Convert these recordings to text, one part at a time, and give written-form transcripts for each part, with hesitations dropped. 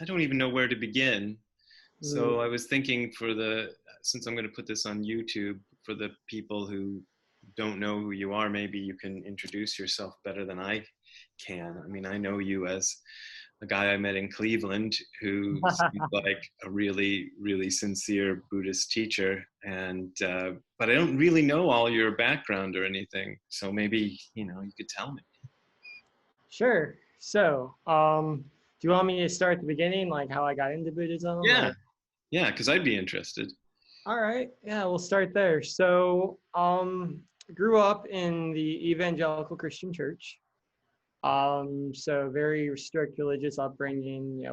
I don't even know where to begin. Mm, So I was thinking since I'm going to put this on YouTube, for the people who don't know who you are, maybe you can introduce yourself better than I can. I mean, I know you as a guy I met in Cleveland who seemed like a really, really sincere Buddhist teacher, but I don't really know all your background or anything. So maybe, you could tell me. sure. So, do you want me to start at the beginning, like how I got into Buddhism, Yeah, or? yeah, because I'd be interested. All right, yeah, we'll start there. So, grew up in the evangelical Christian church. So very strict religious upbringing.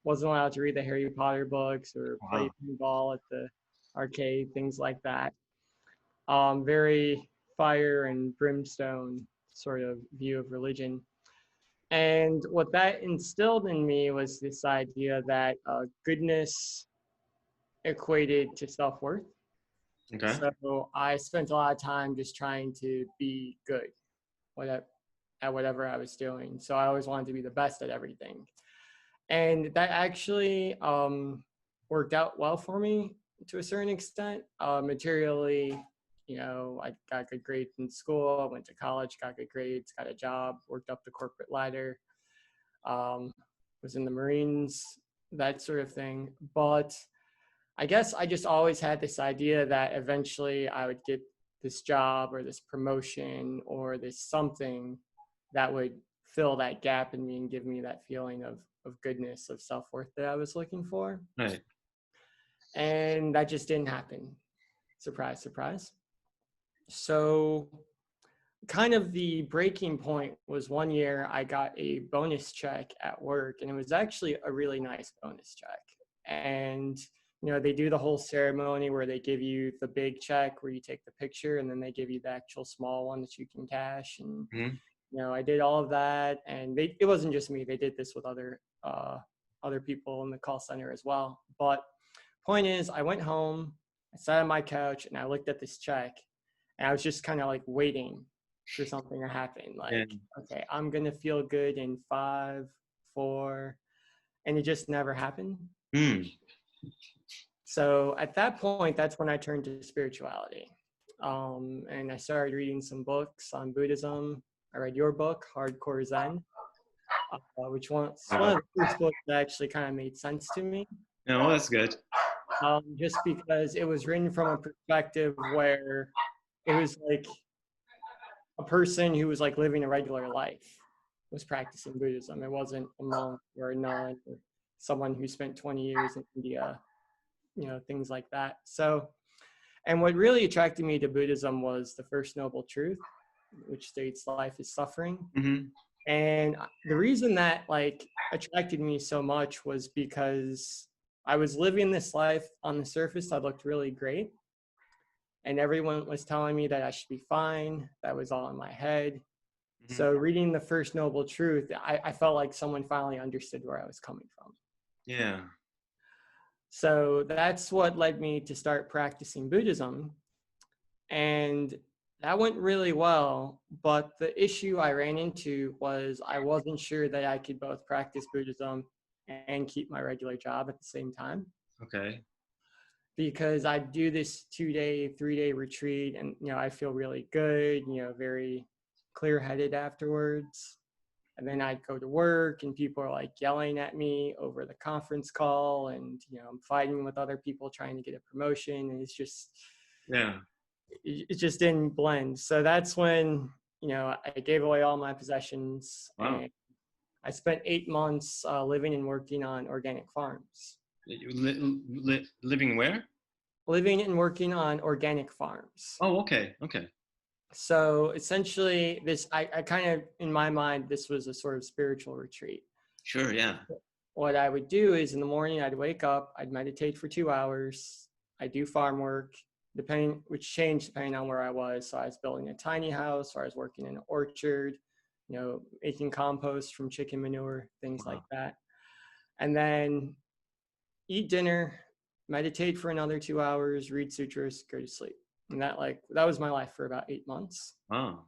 Wasn't allowed to read the Harry Potter books or play Wow. pinball at the arcade, things like that. Very fire and brimstone sort of view of religion. And what that instilled in me was this idea that goodness equated to self-worth. Okay. So I spent a lot of time just trying to be good whatever, at whatever I was doing. So I always wanted to be the best at everything. And that actually worked out well for me to a certain extent. Materially, I got good grades in school, I went to college, got good grades, got a job, worked up the corporate ladder, um, was in the Marines, that sort of thing. But I guess I just always had this idea that eventually I would get this job or this promotion or this something that would fill that gap in me and give me that feeling of goodness, of self-worth that I was looking for. Right. And that just didn't happen. Surprise, surprise. So kind of the breaking point was one year I got a bonus check at work, and it was actually a really nice bonus check. And they do the whole ceremony where they give you the big check where you take the picture, and then they give you the actual small one that you can cash. And Mm-hmm. I did all of that, and it wasn't just me. They did this with other people in the call center as well. But point is, I went home, I sat on my couch, and I looked at this check, and I was just kind of like waiting for something to happen. Yeah. Like, okay, I'm gonna feel good in 5, 4, and it just never happened. Mm. So at that point, that's when I turned to spirituality. And I started reading some books on Buddhism. I read your book, Hardcore Zen, which was one of the first books that actually kind of made sense to me. No, that's good. Just because it was written from a perspective where it was like a person who was like living a regular life was practicing Buddhism. It wasn't a monk or a nun or someone who spent 20 years in India, things like that. So, and what really attracted me to Buddhism was the first noble truth, which states life is suffering. Mm-hmm. And the reason that like attracted me so much was because I was living this life on the surface that looked really great. And everyone was telling me that I should be fine. That was all in my head. Mm-hmm. So reading the first noble truth, I felt like someone finally understood where I was coming from. Yeah. So that's what led me to start practicing Buddhism. And that went really well. But the issue I ran into was I wasn't sure that I could both practice Buddhism and keep my regular job at the same time. Okay. Because I do this 2-day, 3-day retreat, and I feel really good, very clear-headed afterwards. And then I'd go to work, and people are like yelling at me over the conference call, and I'm fighting with other people trying to get a promotion, and it's just it just didn't blend. So that's when I gave away all my possessions. Wow. And I spent 8 months living and working on organic farms. Living where? Living and working on organic farms. Oh, okay. Okay. So essentially I kind of, in my mind, this was a sort of spiritual retreat. Sure. Yeah. What I would do is in the morning, I'd wake up, I'd meditate for 2 hours. I'd do farm work, which changed depending on where I was. So I was building a tiny house, or I was working in an orchard, making compost from chicken manure, things like that. And then eat dinner, meditate for another 2 hours, read sutras, go to sleep. And that was my life for about 8 months. Wow.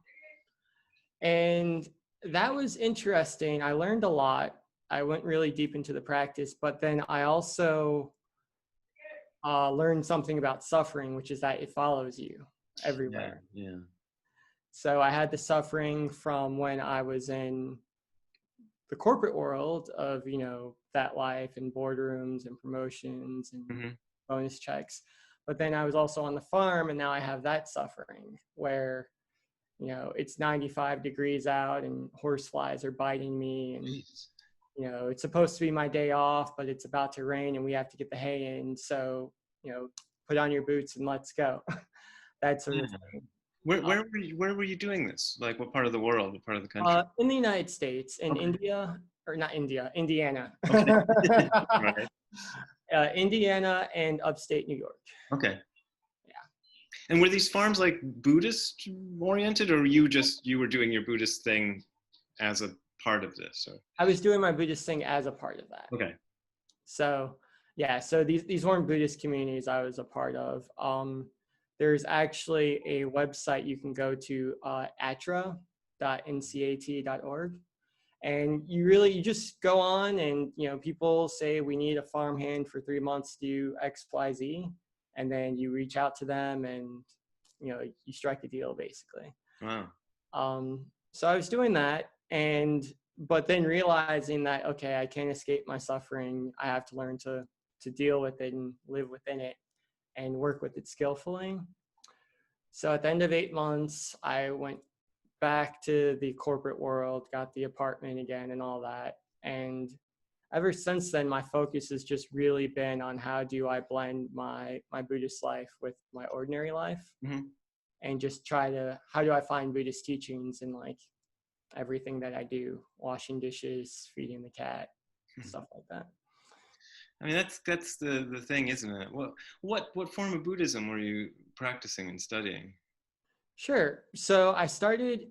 And that was interesting. I learned a lot. I went really deep into the practice, but then I also learned something about suffering, which is that it follows you Yeah, everywhere. yeah. So I had the suffering from when I was in the corporate world of, that life and boardrooms and promotions and Hmm. bonus checks. But then I was also on the farm, and now I have that suffering where, it's 95 degrees out and horse flies are biting me, and Jeez. it's supposed to be my day off, but it's about to rain and we have to get the hay in. So, put on your boots and let's go. That sort of Yeah. thing. Where were you doing this? Like, what part of the world? What part of the country? In the United States, in Okay. India, or not India, Indiana. Okay. Right. Indiana and upstate New York. Okay. Yeah. And were these farms like Buddhist oriented, or you were doing your Buddhist thing as a part of this? Or? I was doing my Buddhist thing as a part of that. Okay. So yeah, so these weren't Buddhist communities I was a part of. There's actually a website you can go to, atra.ncat.org. And you just go on, and people say we need a farmhand for 3 months to do XYZ, and then you reach out to them and you strike a deal basically. Wow. So I was doing that, but then realizing that, okay, I can't escape my suffering. I have to learn to deal with it and live within it and work with it skillfully. So at the end of 8 months, I went back to the corporate world, got the apartment again and all that. And ever since then, my focus has just really been on how do I blend my Buddhist life with my ordinary life, Mm-hmm. and just how do I find Buddhist teachings in like everything that I do, washing dishes, feeding the cat, stuff like that. I mean, that's the thing, isn't it? What form of Buddhism were you practicing and studying? Sure. So I started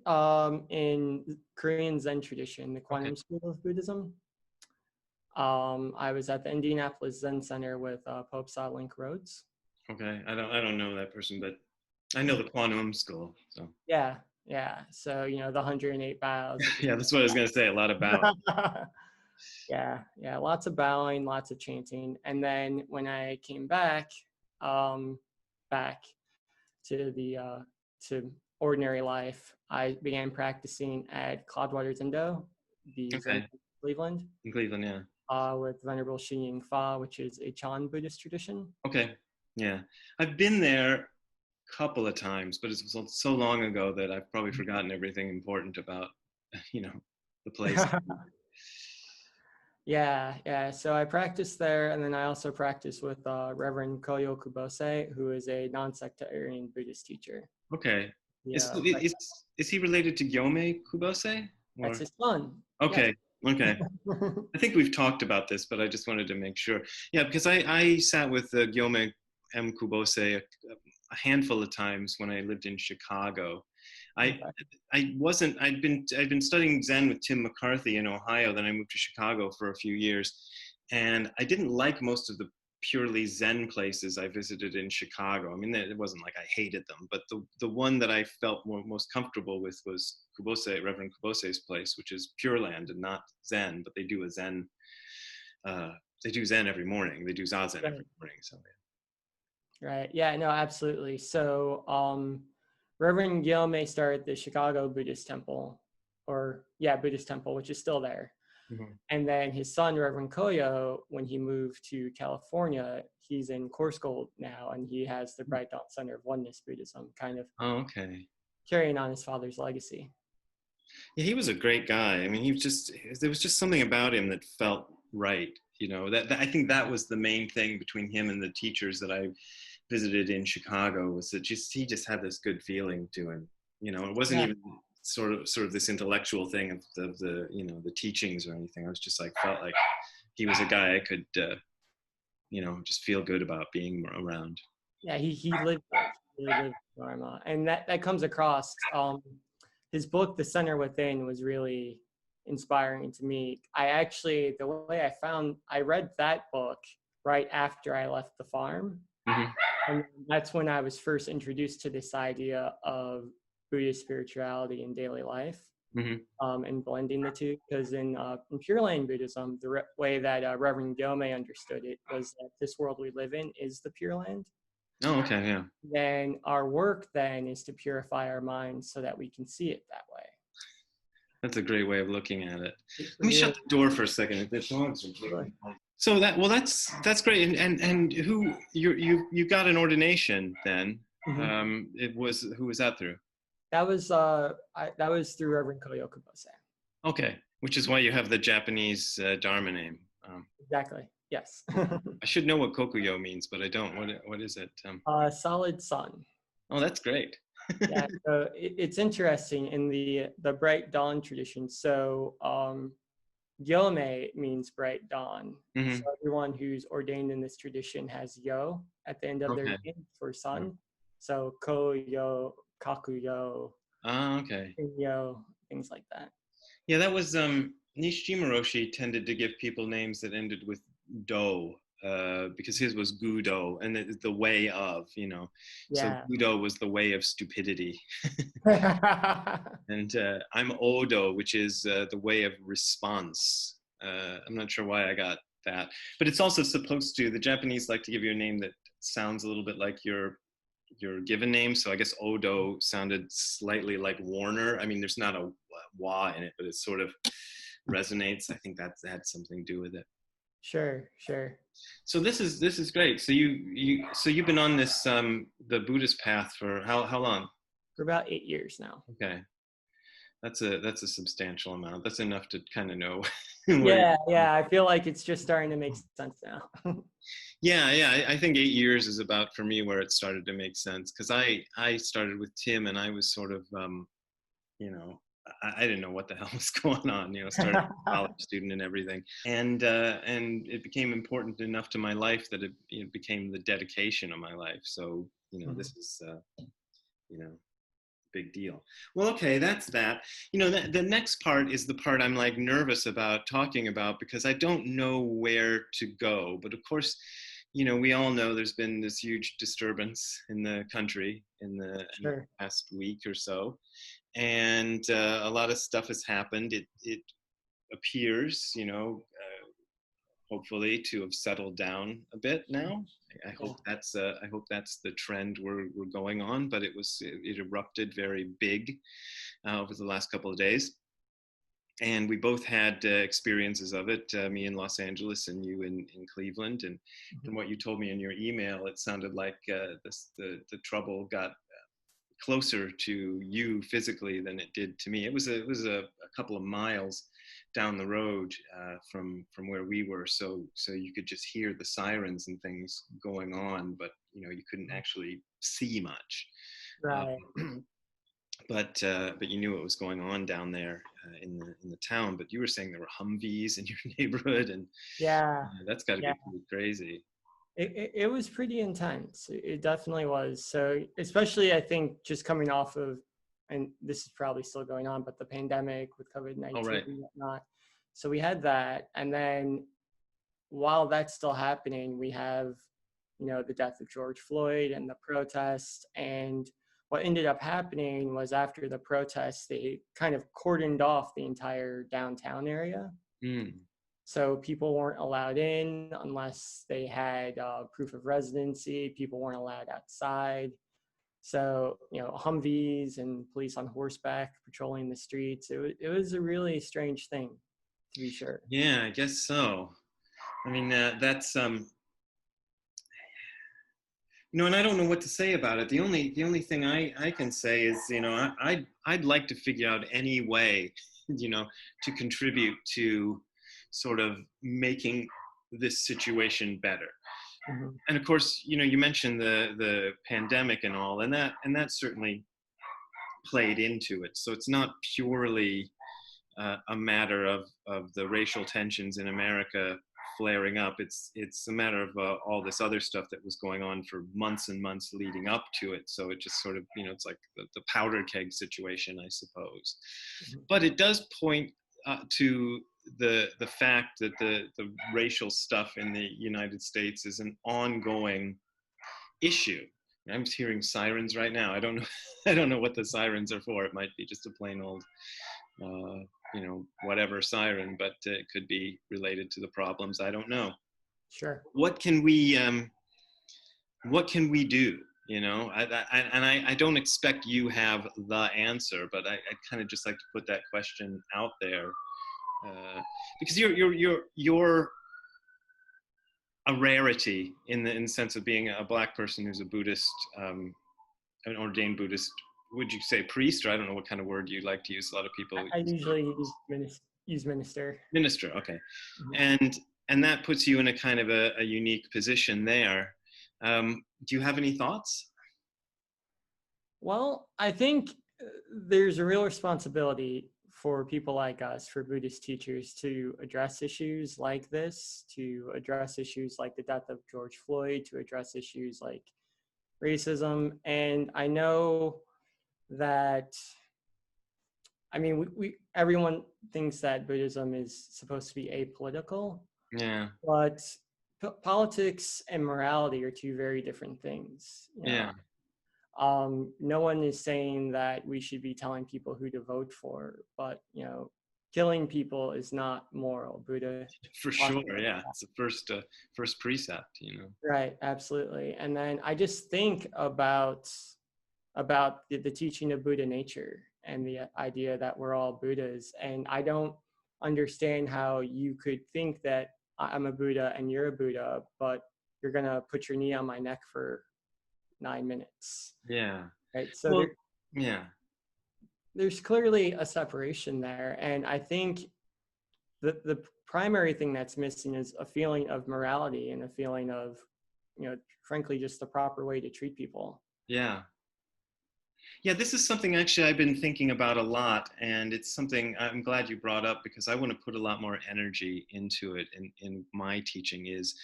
in Korean Zen tradition, the Okay. Quantum School of Buddhism. I was at the Indianapolis Zen Center with Pope Link Rhodes. Okay. I don't know that person, but I know the Quantum School. So Yeah. So the 108 bows. yeah, that's what I was gonna say. A lot of bowing. Yeah. Lots of bowing, lots of chanting, and then when I came back, back to the to ordinary life, I began practicing at Cloudwater Zendo, the Zen Okay. Cleveland, In Cleveland, yeah. with Venerable Shin Fa, which is a Chan Buddhist tradition. Okay. Yeah. I've been there a couple of times, but it's so long ago that I've probably forgotten everything important about, the place. Yeah. So I practiced there, and then I also practiced with Reverend Koyo Kubose, who is a non-sectarian Buddhist teacher. Okay. Is, Yeah, is, is he related to Gyome Kubose? that's Or his son. Yes. okay. Okay. I think we've talked about this, but I just wanted to make sure. Yeah, because I sat with Gyome M. Kubose a handful of times when I lived in Chicago. I Okay. I'd been studying Zen with Tim McCarthy in Ohio. Then I moved to Chicago for a few years, and I didn't like most of the purely Zen places I visited in Chicago. I mean, it wasn't like I hated them, but the one that I felt most comfortable with was Reverend Kubose's place, which is Pure Land and not Zen, but they do a Zen. They do Zen every morning. They do Zazen every morning. So Right. Yeah. No. Absolutely. So, Reverend Gyalme started the Chicago Buddhist Temple, Buddhist Temple, which is still there. mm-hmm. And then his son, Reverend Koyo, when he moved to California, he's in Course Gold now, and he has the Bright Dawn Center of Oneness Buddhism, kind of Okay. carrying on his father's legacy. Yeah, he was a great guy. I mean, there was just something about him that felt right. That I think that was the main thing between him and the teachers that I visited in Chicago, was that he just had this good feeling to him. It wasn't even sort of this intellectual thing of the the teachings or anything. I was just felt like he was a guy I could just feel good about being around. Yeah, he lived it. He really lived Dharma, and that comes across. His book, The Center Within, was really inspiring to me. I read that book right after I left the farm. Mm-hmm. And that's when I was first introduced to this idea of Buddhist spirituality in daily life. Hmm. and blending the two. Because in Pure Land Buddhism, the way that Reverend Gyomay understood it was that this world we live in is the Pure Land. Oh, okay, yeah. Then our work then is to purify our minds so that we can see it that way. That's a great way of looking at it. It Let me really, shut the door for a second. The dogs are really. barking. So that's great. And who you got an ordination then? It was who was that through? That was that was through Reverend Kakuyo. Okay, which is why you have the Japanese Dharma name. Exactly. Yes. I should know what Kokuyo means, but I don't. What is it? Solid sun. Oh, that's great. Yeah. So it's interesting in the bright dawn tradition. So Yome means bright dawn. Mm-hmm. So everyone who's ordained in this tradition has yo at the end of their name for sun. So ko yo, kakuyo, Okay. yo, things like that. Yeah, that was Nishijima Roshi tended to give people names that ended with do, because his was Gudo, and the way of, Yeah. So Gudo was the way of stupidity. And I'm Odo, which is the way of response. I'm not sure why I got that, but it's also supposed to. The Japanese like to give you a name that sounds a little bit like your given name. So I guess Odo sounded slightly like Warner. I mean, there's not a wa in it, but it sort of resonates. I think that had something to do with it. Sure. So this is great. So you've been on this the Buddhist path for how long? For about 8 years now. Okay, that's a substantial amount. That's enough to kind of know. Yeah. I feel like it's just starting to make sense now. Yeah. I think 8 years is about for me where it started to make sense, because I started with Tim and I was sort of I didn't know what the hell was going on. Started as a college student and everything, and it became important enough to my life that it became the dedication of my life. So this is big deal. Well, okay, that's that. The next part is the part I'm like nervous about talking about, because I don't know where to go. But of course, we all know there's been this huge disturbance in the country in the past week or so. And a lot of stuff has happened. It appears, hopefully to have settled down a bit now. I hope that's the trend we're going on. But it erupted very big over the last couple of days, and we both had experiences of it. Me in Los Angeles and you in Cleveland. And from what you told me in your email, it sounded like the trouble got closer to you physically than it did to me. It was a couple of miles down the road from where we were, so you could just hear the sirens and things going on, but you couldn't actually see much. Right. But you knew what was going on down there in the town. But you were saying there were Humvees in your neighborhood, and that's got to be pretty crazy. It was pretty intense. It definitely was. So especially, I think, just coming off of, and this is probably still going on, but the pandemic with COVID-19 and whatnot. So we had that. And then while that's still happening, we have, the death of George Floyd and the protests. And what ended up happening was, after the protests, they kind of cordoned off the entire downtown area. So people weren't allowed in unless they had proof of residency. People weren't allowed outside. So, Humvees and police on horseback patrolling the streets. It was a really strange thing, to be sure. Yeah, I guess so. I mean, that's and I don't know what to say about it. The only thing I can say is, I'd like to figure out any way, to contribute to sort of making this situation better. And of course, you mentioned the pandemic and all, and that certainly played into it. So it's not purely a matter of the racial tensions in America flaring up. It's a matter of all this other stuff that was going on for months and months leading up to it. So it just sort of, it's like the powder keg situation, I suppose. But it does point to the fact that the racial stuff in the United States is an ongoing issue. I'm hearing sirens right now. I don't know what the sirens are for. It might be just a plain old whatever siren, but it could be related to the problems. I don't know. Sure. What can we do? I don't expect you have the answer, but I kind of just like to put that question out there, because you're a rarity in the sense of being a Black person who's a Buddhist, an ordained Buddhist. Would you say priest, or I don't know what kind of word you like to use? A lot of people I usually use minister. Minister. Okay. Mhm. And that puts you in a kind of a unique position there. Do you have any thoughts? Well, I think there's a real responsibility for people like us, for Buddhist teachers, to address issues like this, to address issues like the death of George Floyd, to address issues like racism. And I know that, I mean, everyone thinks that Buddhism is supposed to be apolitical, Yeah. but politics and morality are two very different things. Yeah. No one is saying that we should be telling people who to vote for, but killing people is not moral. Buddha For talks sure. about Yeah. that. It's the first precept. Right, absolutely. And then I just think about the teaching of Buddha nature and the idea that we're all Buddhas, and I don't understand how you could think that I'm a Buddha and you're a Buddha, but you're gonna put your knee on my neck for 9 minutes. Yeah. Right. So Well, yeah. there's clearly a separation there. And I think the primary thing that's missing is a feeling of morality and a feeling of, frankly, just the proper way to treat people. Yeah. Yeah, this is something actually I've been thinking about a lot, and it's something I'm glad you brought up, because I want to put a lot more energy into it in my teaching, is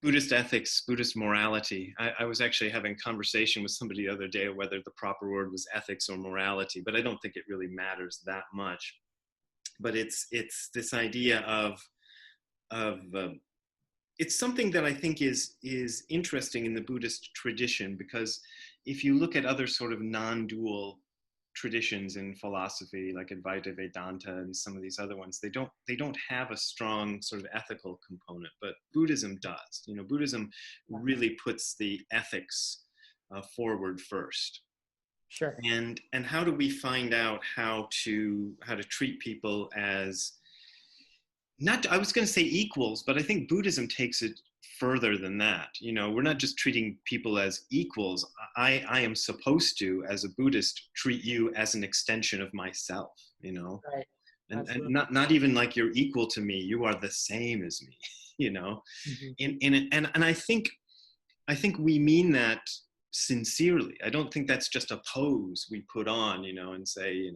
Buddhist ethics, Buddhist morality. I was actually having a conversation with somebody the other day whether the proper word was ethics or morality, but I don't think it really matters that much. But it's this idea of it's something that I think is interesting in the Buddhist tradition, because if you look at other sort of non-dual traditions in philosophy like Advaita Vedanta and some of these other ones, they don't have a strong sort of ethical component, but Buddhism does. Buddhism really puts the ethics forward first. Sure. And how do we find out how to treat people as, not, I was going to say equals, but I think Buddhism takes it further than that. We're not just treating people as equals. I am supposed to, as a Buddhist, treat you as an extension of myself, Right. and Absolutely. not even like you're equal to me. You are the same as me, Mhm. and I think we mean that sincerely. I don't think that's just a pose we put on, and say,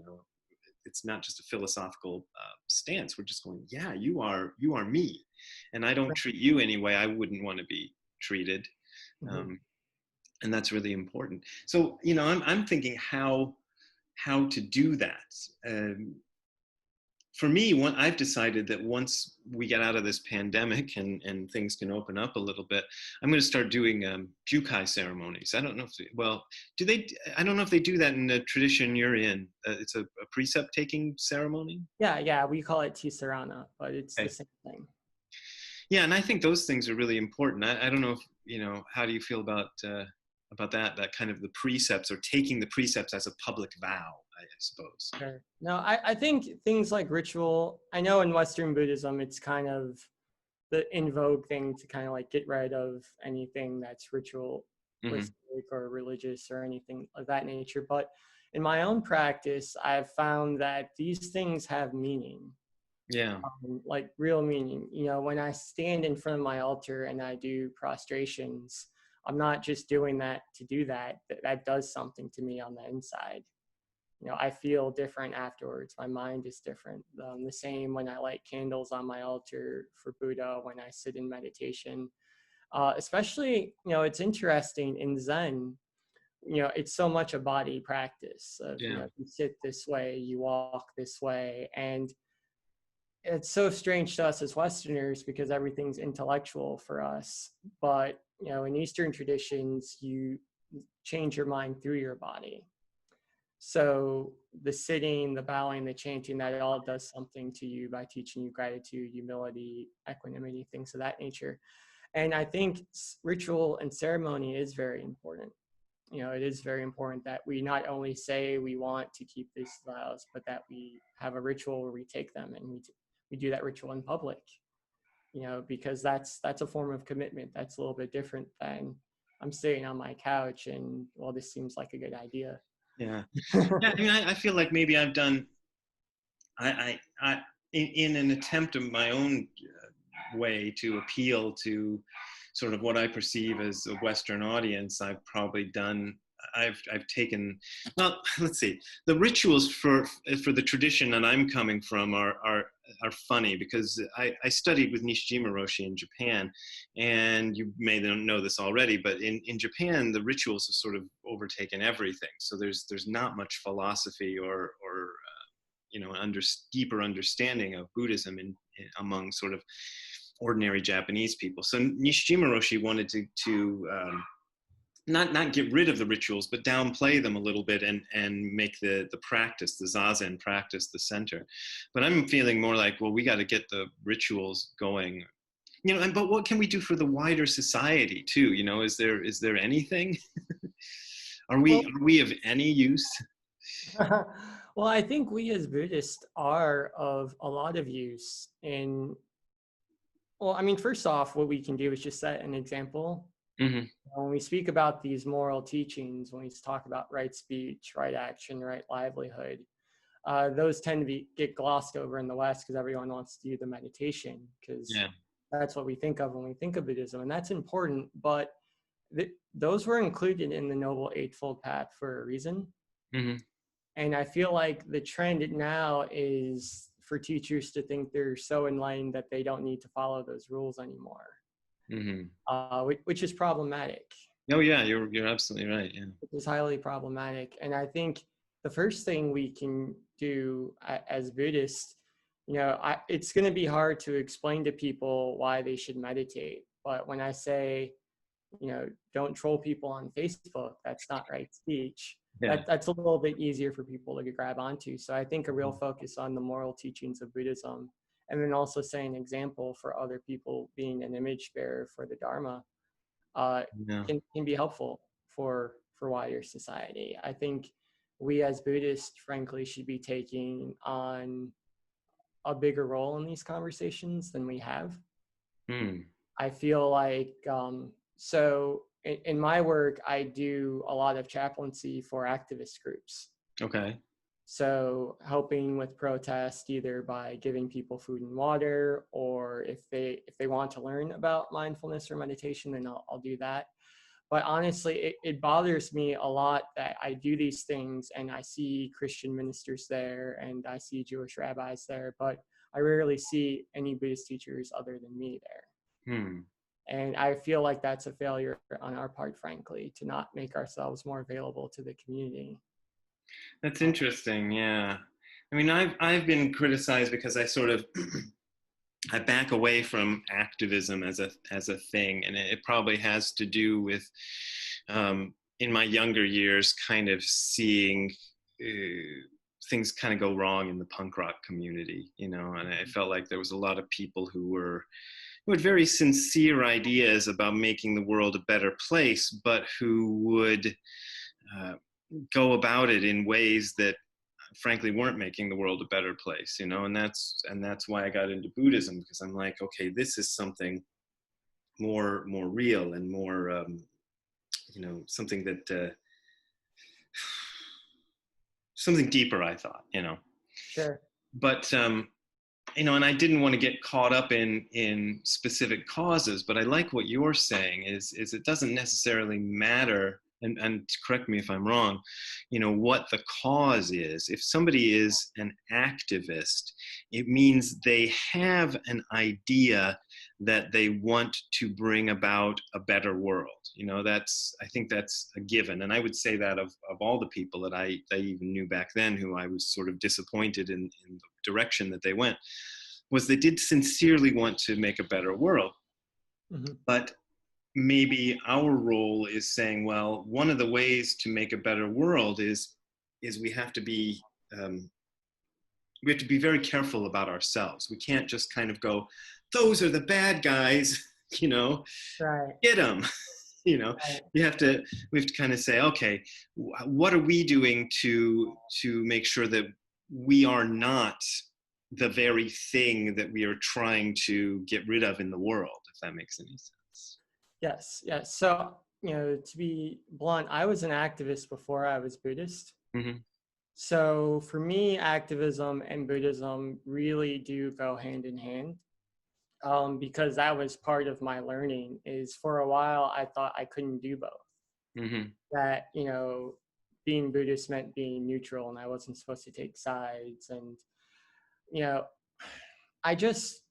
it's not just a philosophical stance. We're just going, yeah, you are me, and I don't treat you any way I wouldn't want to be treated, Mhm. and that's really important. So I'm thinking how to do that. For me, I've decided that once we get out of this pandemic and things can open up a little bit, I'm going to start doing jukai ceremonies. I don't know do they? I don't know if they do that in the tradition you're in. It's a precept taking ceremony. Yeah. We call it Tisarana, but it's the Okay. same thing. Yeah, and I think those things are really important. I don't know if how do you feel about that kind of the precepts, or taking the precepts as a public vow, I suppose. Sure. No, I think things like ritual, I know in Western Buddhism, it's kind of the in vogue thing to kind of like get rid of anything that's ritualistic Mm-hmm. or religious or anything of that nature. But in my own practice, I've found that these things have meaning, Yeah. like real meaning. When I stand in front of my altar and I do prostrations, I'm not just doing that to do that. That does something to me on the inside. I feel different afterwards. My mind is different. The same when I light candles on my altar for Buddha, when I sit in meditation. Especially, it's interesting in Zen, it's so much a body practice of, Yeah. you sit this way, you walk this way. And it's so strange to us as Westerners because everything's intellectual for us. But, in Eastern traditions, you change your mind through your body. So the sitting, the bowing, the chanting, that all does something to you by teaching you gratitude, humility, equanimity, things of that nature. And I think ritual and ceremony is very important. You know, it is very important that we not only say we want to keep these vows, but that we have a ritual where we take them and we do that ritual in public. You know, because that's a form of commitment. That's a little bit different than I'm sitting on my couch and, well, this seems like a good idea. Yeah. Yeah. I mean, I feel like maybe I've done, in an attempt of my own way to appeal to sort of what I perceive as a Western audience, I've taken, well, let's see, the rituals for the tradition that I'm coming from are funny, because I studied with Nishijima Roshi in Japan, and you may know this already, but in Japan, the rituals have sort of overtaken everything. So there's not much philosophy or you know, deeper understanding of Buddhism among sort of ordinary Japanese people. So Nishijima Roshi wanted to not get rid of the rituals, but downplay them a little bit and make the practice, the zazen practice, the center. But I'm feeling more like, well, we got to get the rituals going, you know. But what can we do for the wider society too? You know, is there anything? Are we of any use? Well, I think we as Buddhists are of a lot of use in, well, I mean, first off, what we can do is just set an example. Mm-hmm. When we speak about these moral teachings, when we talk about right speech, right action, right livelihood, those tend to get glossed over in the West because everyone wants to do the meditation, because that's what we think of when we think of Buddhism, and that's important. But those were included in the Noble Eightfold Path for a reason. Mm-hmm. And I feel like the trend now is for teachers to think they're so enlightened that they don't need to follow those rules anymore. Mm-hmm. Which is problematic. Oh yeah, you're absolutely right. Yeah, it is highly problematic. And I think the first thing we can do as Buddhists, you know, it's going to be hard to explain to people why they should meditate. But when I say, you know, don't troll people on Facebook, that's not right speech. Yeah. That's a little bit easier for people to grab onto. So I think a real focus on the moral teachings of Buddhism, and then also setting an example for other people, being an image bearer for the Dharma, can be helpful for wider society. I think we as Buddhists, frankly, should be taking on a bigger role in these conversations than we have. I feel like, so in my work, I do a lot of chaplaincy for activist groups. Okay. So helping with protest, either by giving people food and water, or if they want to learn about mindfulness or meditation, then I'll do that. But honestly, it bothers me a lot that I do these things and I see Christian ministers there and I see Jewish rabbis there, but I rarely see any Buddhist teachers other than me there. And I feel like that's a failure on our part, frankly, to not make ourselves more available to the community. That's interesting. Yeah. I mean, I've been criticized because I sort of I back away from activism as a thing, and it probably has to do with in my younger years kind of seeing things kind of go wrong in the punk rock community, you know, and I felt like there was a lot of people who had very sincere ideas about making the world a better place, but who would go about it in ways that frankly weren't making the world a better place, you know. And that's why I got into Buddhism, because I'm like, okay, this is something more real and more you know, something that something deeper, I thought, you know. Sure. But you know, and I didn't want to get caught up in specific causes, but I like what you're saying is it doesn't necessarily matter, and correct me if I'm wrong, you know, what the cause is. If somebody is an activist, it means they have an idea that they want to bring about a better world. You know, I think that's a given. And I would say that of all the people that I even knew back then, who I was sort of disappointed in the direction that they went, was they did sincerely want to make a better world. Mm-hmm. But maybe our role is saying, well, one of the ways to make a better world is is we have to be very careful about ourselves. We can't just kind of go, those are the bad guys, you know, Right. get them. You know, Right. we have to kind of say, okay, what are we doing to make sure that we are not the very thing that we are trying to get rid of in the world, if that makes any sense. Yes. Yes. So, to be blunt, I was an activist before I was Buddhist. Mm-hmm. So for me, activism and Buddhism really do go hand in hand. Because that was part of my learning. Is for a while I thought I couldn't do both. Mm-hmm. That being Buddhist meant being neutral, and I wasn't supposed to take sides. And you know, I just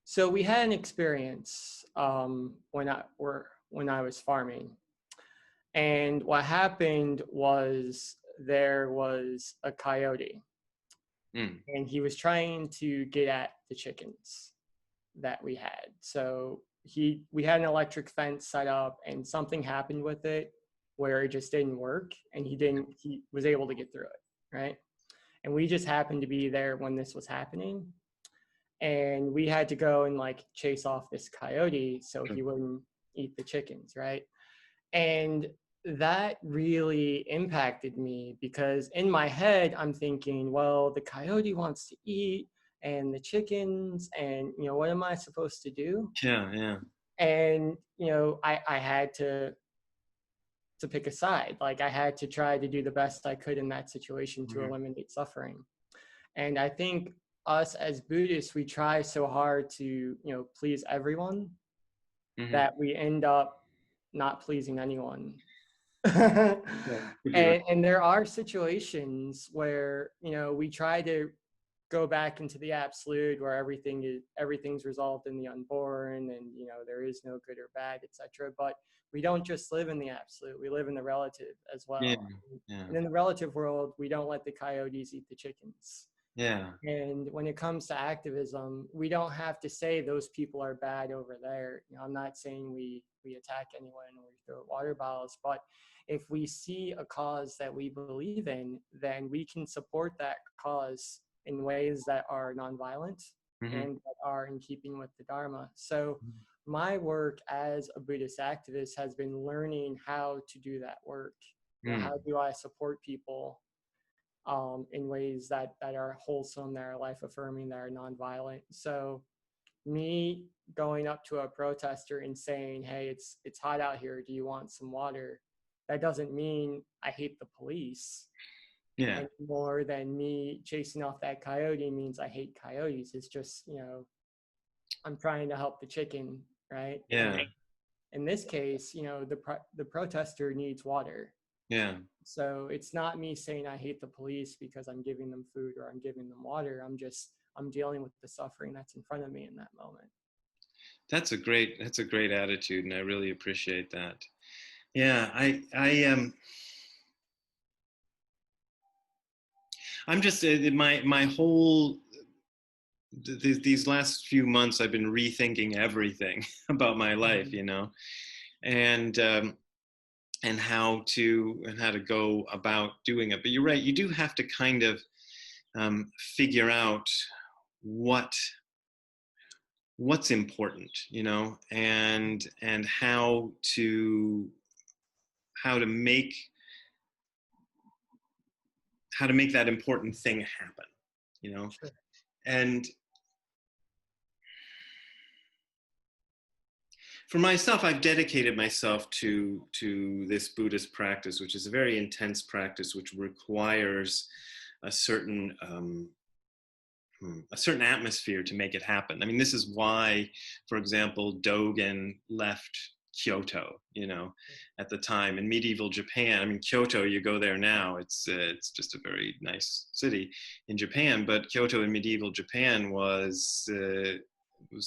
so we had an experience when I was farming, and what happened was there was a coyote, and he was trying to get at the chickens that we had. So we had an electric fence set up, and something happened with it where it just didn't work, and he was able to get through it, right? And we just happened to be there when this was happening, and we had to go and like chase off this coyote so he wouldn't eat the chickens, right? And that really impacted me, because in my head I'm thinking, well, the coyote wants to eat and the chickens, and what am I supposed to do? Yeah. And I had to pick a side. Like, I had to try to do the best I could in that situation to eliminate suffering. And I think us as Buddhists, we try so hard to please everyone that we end up not pleasing anyone. And there are situations where we try to go back into the absolute, where everything's resolved in the unborn, and there is no good or bad, etc. But we don't just live in the absolute, we live in the relative as well. And in the relative world, we don't let the coyotes eat the chickens. And when it comes to activism, we don't have to say those people are bad over there. I'm not saying we attack anyone or we throw water bottles, but if we see a cause that we believe in, then we can support that cause in ways that are nonviolent and that are in keeping with the Dharma. So my work as a Buddhist activist has been learning how to do that work. How do I support people in ways that are wholesome, that are life affirming, that are nonviolent? So me going up to a protester and saying, hey, it's hot out here, do you want some water? That doesn't mean I hate the police. Any more than me chasing off that coyote means I hate coyotes. It's just, I'm trying to help the chicken, right? And in this case, the protester needs water. So it's not me saying I hate the police because I'm giving them food or I'm giving them water. I'm dealing with the suffering that's in front of me in that moment. That's a great attitude, and I really appreciate that. Yeah, I'm just my whole these last few months I've been rethinking everything about my life, and how to go about doing it. But you're right, you do have to kind of figure out what's important, and how to make that important thing happen, Sure. And for myself, I've dedicated myself to this Buddhist practice, which is a very intense practice, which requires a certain atmosphere to make it happen. I mean, this is why, for example, Dogen left Kyoto, at the time in medieval Japan. I mean, Kyoto, you go there now, it's just a very nice city in Japan, but Kyoto in medieval Japan was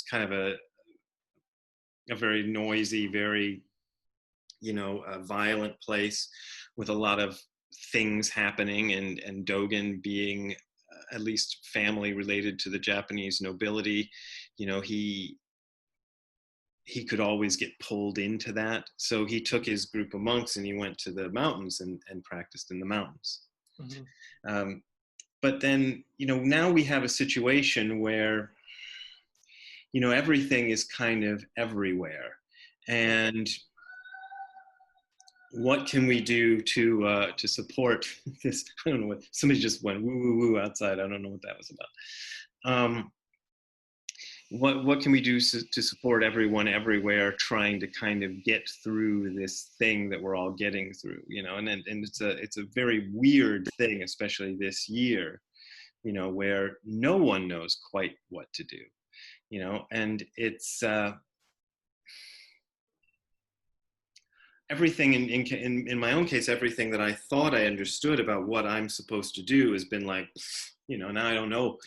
kind of a very noisy, very violent place with a lot of things happening, and Dogen being at least family related to the Japanese nobility, he he could always get pulled into that. So he took his group of monks and he went to the mountains and practiced in the mountains. Mm-hmm. Um, but then, now we have a situation where, everything is kind of everywhere. And what can we do to support this? I don't know what, somebody just went woo woo woo outside. I don't know what that was about. What can we do to support everyone everywhere trying to kind of get through this thing that we're all getting through, and it's a very weird thing, especially this year, where no one knows quite what to do, and it's everything in my own case, everything that I thought I understood about what I'm supposed to do has been like, now I don't know,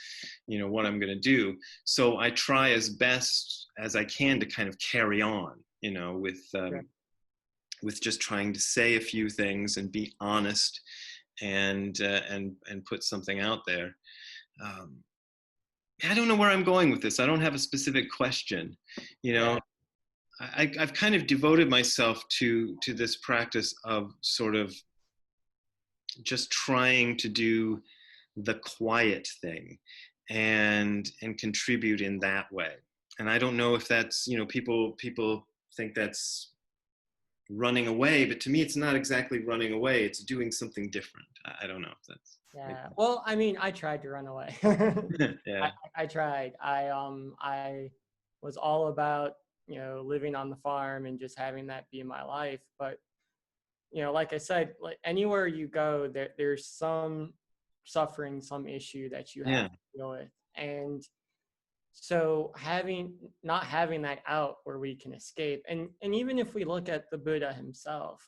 what I'm going to do. So I try as best as I can to kind of carry on, with just trying to say a few things and be honest and put something out there. I don't know where I'm going with this. I don't have a specific question, Yeah. I've kind of devoted myself to this practice of sort of just trying to do the quiet thing and contribute in that way. And I don't know if that's, people think that's running away, but to me it's not exactly running away. It's doing something different. I don't know if that's Yeah. Well, I mean, I tried to run away. yeah. I tried. I was all about, living on the farm and just having that be my life. But, like I said, like anywhere you go, there's some suffering, some issue that you have Yeah. to deal with. And so not having that out where we can escape, and even if we look at the Buddha himself,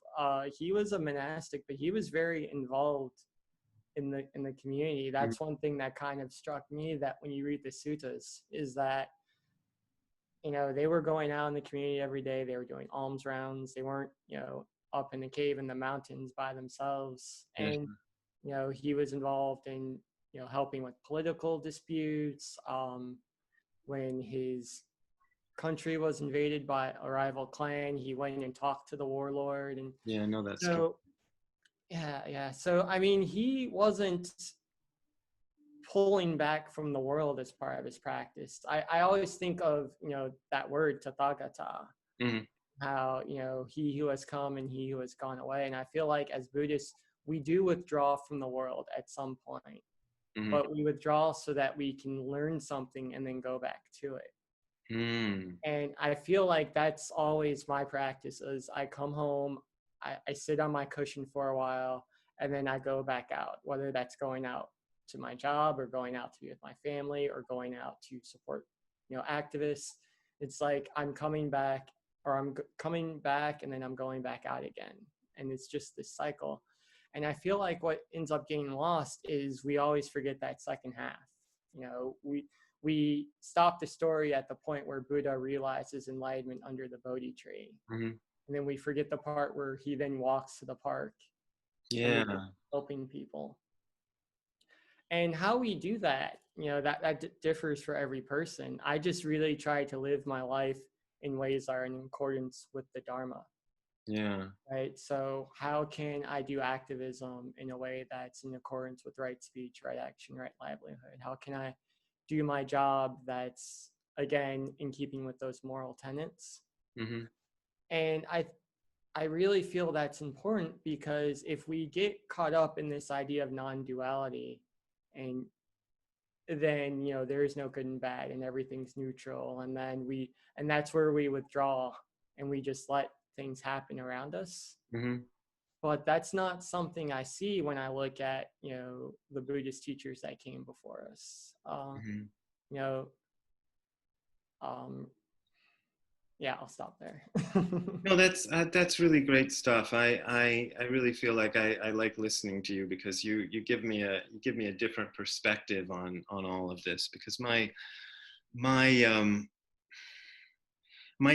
he was a monastic, but he was very involved in the community. That's one thing that kind of struck me, that when you read the suttas, is that they were going out in the community every day. They were doing alms rounds. They weren't up in the cave in the mountains by themselves. Yeah. And he was involved in helping with political disputes. When his country was invaded by a rival clan, he went and talked to the warlord. And Yeah, I know that story. so yeah. So I mean, he wasn't pulling back from the world as part of his practice. I always think of that word tathagata, Mm-hmm. how he who has come and he who has gone away. And I feel like as Buddhists, we do withdraw from the world at some point, Mm-hmm. but we withdraw so that we can learn something and then go back to it. Mm. And I feel like that's always my practice. Is I come home, I sit on my cushion for a while, and then I go back out, whether that's going out to my job or going out to be with my family or going out to support activists. It's like I'm coming back, or I'm coming back, and then I'm going back out again, and it's just this cycle. And I feel like what ends up getting lost is we always forget that second half. We stop the story at the point where Buddha realizes enlightenment under the Bodhi tree. Mm-hmm. And then we forget the part where he then walks to the park Yeah. helping people. And how we do that, that differs for every person. I just really try to live my life in ways that are in accordance with the Dharma. Yeah. Right. So how can I do activism in a way that's in accordance with right speech, right action, right livelihood? How can I do my job that's, again, in keeping with those moral tenets? Mm-hmm. And I really feel that's important, because if we get caught up in this idea of non-duality, and then there is no good and bad and everything's neutral, and that's where we withdraw and we just let things happen around us. Mm-hmm. But that's not something I see when I look at the Buddhist teachers that came before us. Mm-hmm. Yeah, I'll stop there. No, that's really great stuff. I really feel like I like listening to you, because you give me a different perspective on all of this, because my my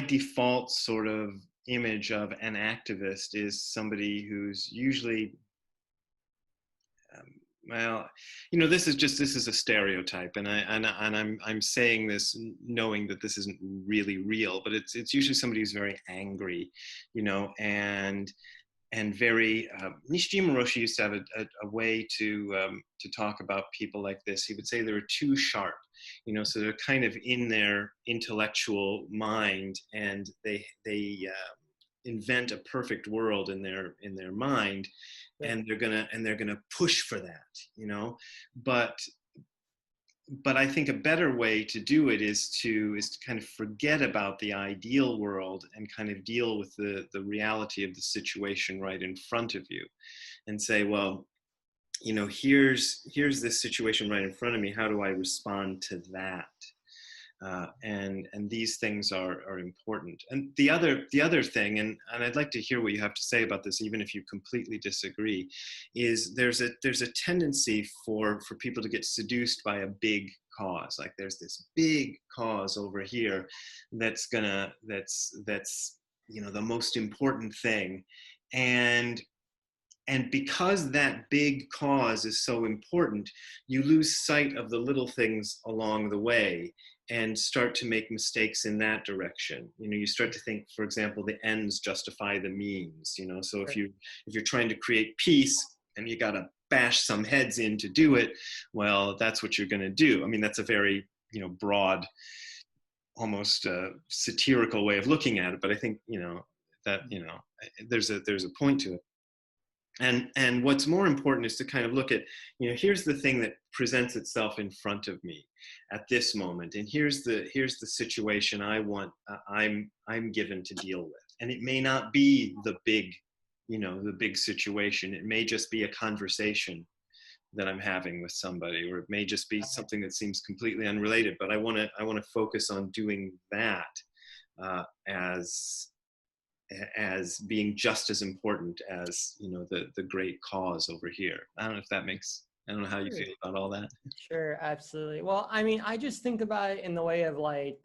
default sort of image of an activist is somebody who's usually Well, this is a stereotype, and I'm saying this knowing that this isn't really real, but it's usually somebody who's very angry, and very Nishijima Roshi used to have a way to talk about people like this. He would say they're too sharp, so they're kind of in their intellectual mind, and they invent a perfect world in their mind, and they're gonna push for that, but I think a better way to do it is to kind of forget about the ideal world and kind of deal with the reality of the situation right in front of you, and say, well, here's this situation right in front of me. How do I respond to that? And these things are important. And the other thing, and I'd like to hear what you have to say about this, even if you completely disagree, is there's a tendency for people to get seduced by a big cause. Like there's this big cause over here that's the most important thing, and because that big cause is so important, you lose sight of the little things along the way and start to make mistakes in that direction. You start to think, for example, the ends justify the means. So if you're trying to create peace and you got to bash some heads in to do it, well, that's what you're going to do. I mean, that's a very broad, almost satirical way of looking at it, but I think that there's a point to it. And what's more important is to kind of look at, here's the thing that presents itself in front of me at this moment, and here's the situation I'm given to deal with. And it may not be the big situation. It may just be a conversation that I'm having with somebody, or it may just be something that seems completely unrelated. But I want to focus on doing that as being just as important as the great cause over here. I don't know how you feel about all that. Sure, absolutely. Well, I mean, I just think about it in the way of like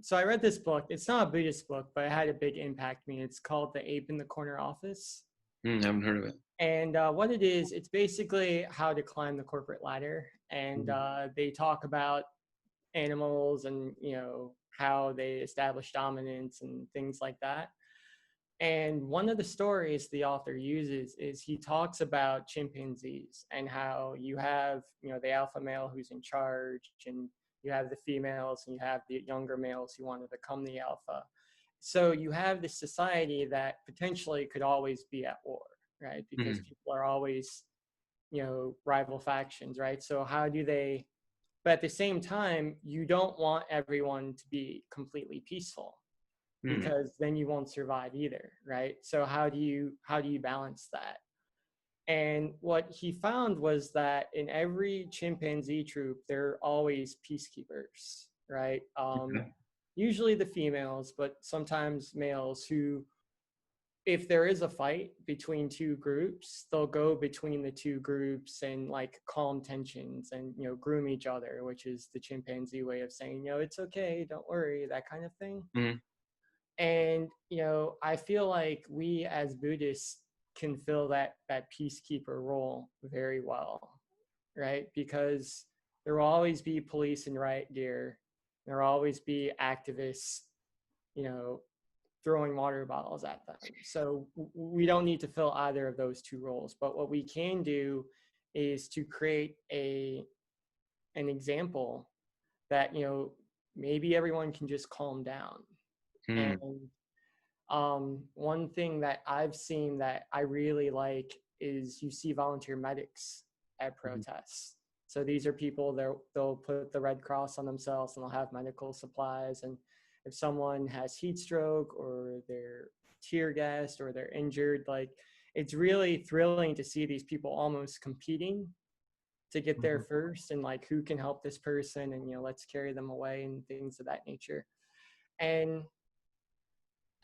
so I read this book. It's not a Buddhist book, but it had a big impact on me. It's called The Ape in the Corner Office. I haven't heard of it. And what it is, it's basically how to climb the corporate ladder. And they talk about animals and how they establish dominance and things like that. And one of the stories the author uses is he talks about chimpanzees and how you have the alpha male who's in charge, and you have the females, and you have the younger males who want to become the alpha. So you have this society that potentially could always be at war, right? Because people are always rival factions, right? So how do they, but at the same time, you don't want everyone to be completely peaceful, because then you won't survive either, right? So how do you balance that? And what he found was that in every chimpanzee troop, there are always peacekeepers, right? Usually the females, but sometimes males who, if there is a fight between two groups, they'll go between the two groups and like calm tensions and groom each other, which is the chimpanzee way of saying it's okay, don't worry, that kind of thing. And I feel like we as Buddhists can fill that peacekeeper role very well, right? Because there will always be police in riot gear, there will always be activists throwing water bottles at them. So we don't need to fill either of those two roles. But what we can do is to create an example that maybe everyone can just calm down. And one thing that I've seen that I really like is you see volunteer medics at protests. So these are people, they'll put the Red Cross on themselves, and they'll have medical supplies. And if someone has heat stroke, or they're tear gassed, or they're injured, like it's really thrilling to see these people almost competing to get there first, and like who can help this person, and let's carry them away and things of that nature. And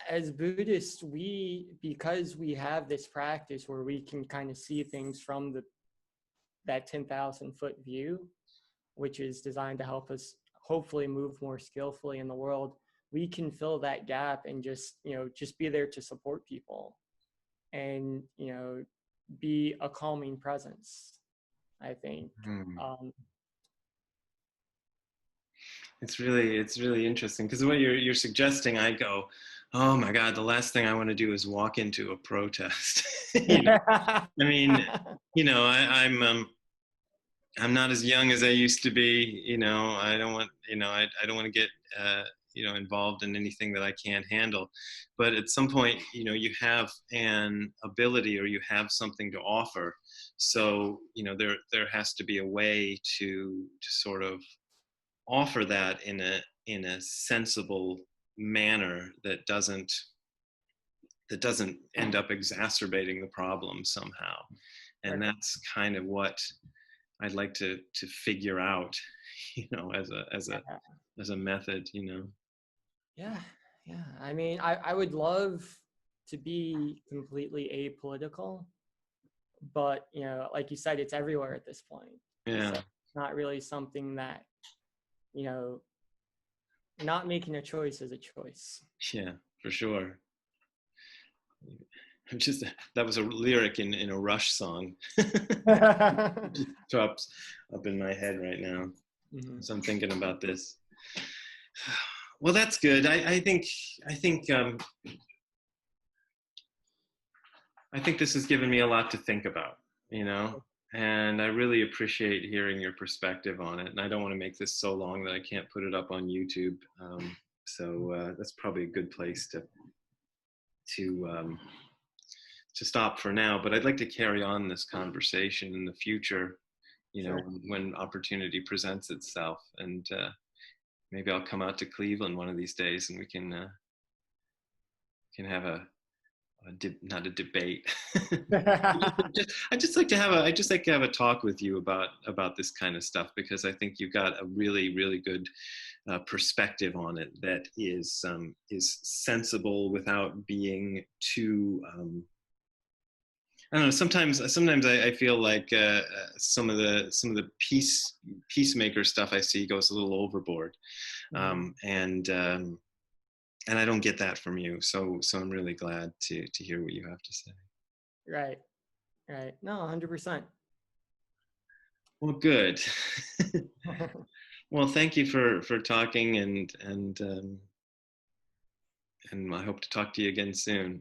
as Buddhists, because we have this practice where we can kind of see things from that 10,000 foot view, which is designed to help us hopefully move more skillfully in the world, we can fill that gap and just be there to support people, and be a calming presence, I think. It's really interesting, because the way you're suggesting, I go, oh my God, the last thing I want to do is walk into a protest. I mean, I'm not as young as I used to be. I don't want, I don't want to get, involved in anything that I can't handle. But at some point, you have an ability, or you have something to offer. So, there has to be a way to sort of offer that in a sensible manner that doesn't end up exacerbating the problem somehow. And that's kind of what I'd like to figure out, as a method. Yeah. I mean, I would love to be completely apolitical, but like you said, it's everywhere at this point. Yeah. So it's not really something that, not making a choice is a choice. Yeah, for sure. That was a lyric in a Rush song. Just drops up in my head right now. Mm-hmm. So I'm thinking about this. Well, that's good. I think this has given me a lot to think about, and I really appreciate hearing your perspective on it. And I don't want to make this so long that I can't put it up on YouTube. So that's probably a good place to stop for now. But I'd like to carry on this conversation in the future, sure, when opportunity presents itself. And maybe I'll come out to Cleveland one of these days, and we can have not a debate. I just like to have a talk with you about this kind of stuff, because I think you've got a really, really good perspective on it that is sensible without being too. I don't know. Sometimes I feel like some of the peacemaker stuff I see goes a little overboard, and I don't get that from you. So I'm really glad to hear what you have to say. Right. No, 100%. Well, good. Well, thank you for talking, and I hope to talk to you again soon.